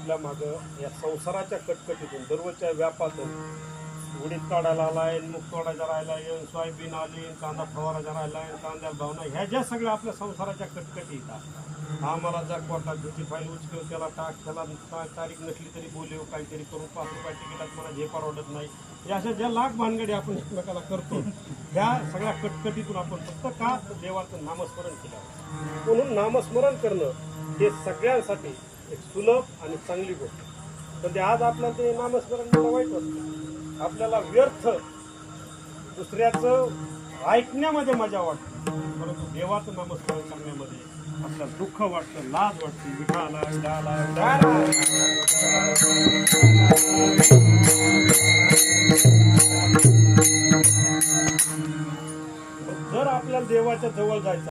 आपल्या मागं या संसाराच्या कटकटीतून दररोजच्या व्यापातून उडीद काढायला आलाय, मूग तोडायचा राहिलाय, सोयाबीन आली, कांदा फवारायचा राहिलाय, कांद्याला भाव नाही, ह्या ज्या सगळ्या आपल्या संसाराच्या कटकटी येतात. आम्हाला जर कोर्टात त्याची फाईल उचलव, त्याला टाक, त्याला तारीख नसली तरी बोलव, काहीतरी करू, 5 रुपये तिकिटात मला हे परवडत नाही, या अशा ज्या लाख भानगडी आपण एकमेकाला करतो, ह्या सगळ्या कटकटीतून आपण फक्त का देवाचं नामस्मरण केलं. म्हणून नामस्मरण करणं हे सगळ्यांसाठी एक सुलभ आणि चांगली गोष्ट. पण ते आज आपल्याला ते नामस्मरण मला वाईट वाटतं. आपल्याला व्यर्थ दुसऱ्याचं ऐकण्यामध्ये मजा वाटते, परंतु देवाचं नामस्मरण करण्यामध्ये आपल्याला दुःख वाटतं, लाज वाटते. विठाला जर आपल्याला देवाच्या जवळ जायचं